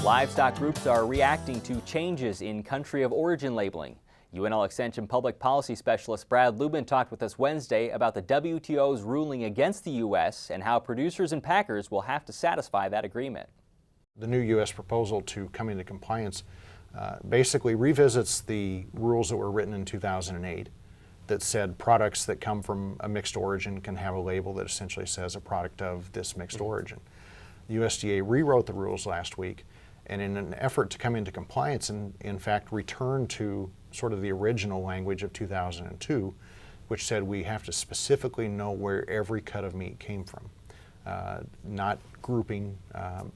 Livestock groups are reacting to changes in country of origin labeling. UNL Extension Public Policy Specialist Brad Lubben talked with us Wednesday about the WTO's ruling against the U.S. and how producers and packers will have to satisfy that agreement. The new U.S. proposal to come into compliance basically revisits the rules that were written in 2008 that said products that come from a mixed origin can have a label that essentially says a product of this mixed origin. The USDA rewrote the rules last week, and in an effort to come into compliance and in fact return to sort of the original language of 2002, which said we have to specifically know where every cut of meat came from, not grouping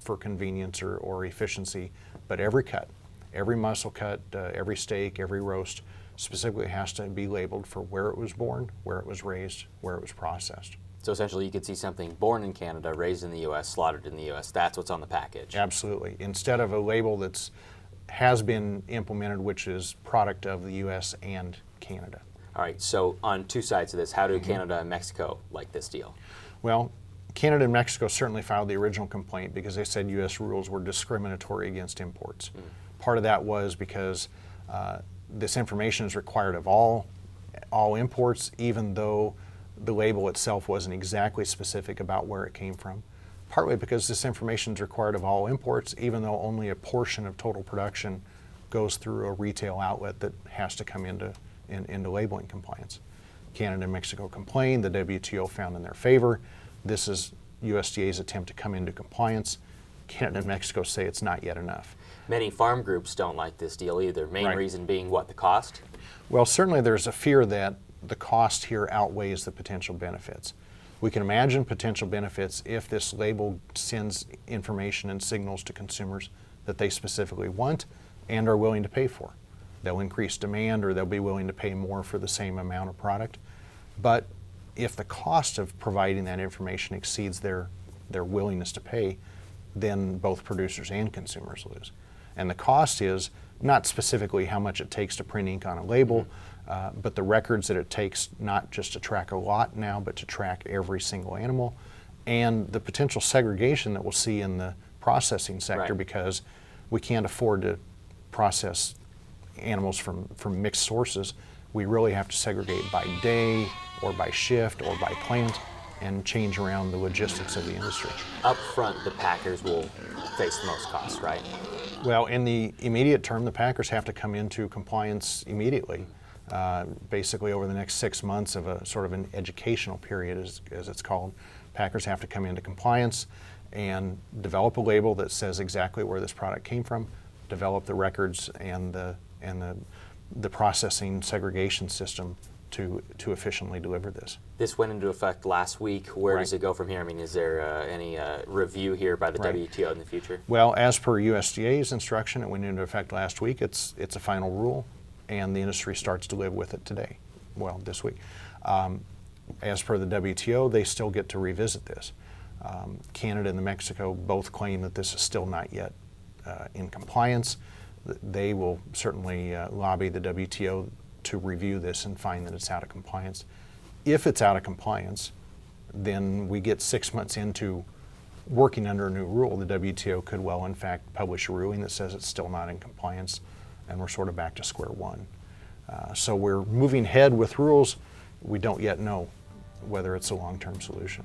for convenience or efficiency, but every cut, every muscle cut, every steak, every roast specifically has to be labeled for where it was born, where it was raised, where it was processed. So essentially you could see something born in Canada, raised in the U.S., slaughtered in the U.S. That's what's on the package. Absolutely. Instead of a label that's has been implemented, which is product of the U.S. and Canada. All right, so on two sides of this, how do Canada and Mexico like this deal? Well, Canada and Mexico certainly filed the original complaint because they said U.S. rules were discriminatory against imports. Part of that was because this information is required of all imports, even though the label itself wasn't exactly specific about where it came from. Partly because this information is required of all imports, even though only a portion of total production goes through a retail outlet that has to come into labeling compliance. Canada and Mexico complained, the WTO found in their favor. This is USDA's attempt to come into compliance. Canada and Mexico say it's not yet enough. Many farm groups don't like this deal either. Main Right. reason being what, the cost? Well, certainly there's a fear that the cost here outweighs the potential benefits. We can imagine potential benefits if this label sends information and signals to consumers that they specifically want and are willing to pay for. They'll increase demand or they'll be willing to pay more for the same amount of product. But if the cost of providing that information exceeds their willingness to pay, then both producers and consumers lose. And the cost is not specifically how much it takes to print ink on a label, but the records that it takes not just to track a lot now, but to track every single animal, and the potential segregation that we'll see in the processing sector. Right. Because we can't afford to process animals from mixed sources. We really have to segregate by day or by shift or by plant and change around the logistics of the industry. Up front, the packers will face the most cost, right? Well, in the immediate term, the packers have to come into compliance immediately. Basically over the next 6 months of a sort of an educational period, as it's called, packers have to come into compliance and develop a label that says exactly where this product came from, develop the records and the processing segregation system to efficiently deliver this. This went into effect last week. Where Right. does it go from here? I mean, is there any review here by the Right. WTO in the future? Well, as per USDA's instruction, it went into effect last week. It's a final rule, and the industry starts to live with it today. Well, this week. As per the WTO, they still get to revisit this. Canada and Mexico both claim that this is still not yet in compliance. They will certainly lobby the WTO to review this and find that it's out of compliance. If it's out of compliance, then we get 6 months into working under a new rule. The WTO could well, in fact, publish a ruling that says it's still not in compliance, and we're sort of back to square one. So we're moving ahead with rules. We don't yet know whether it's a long-term solution.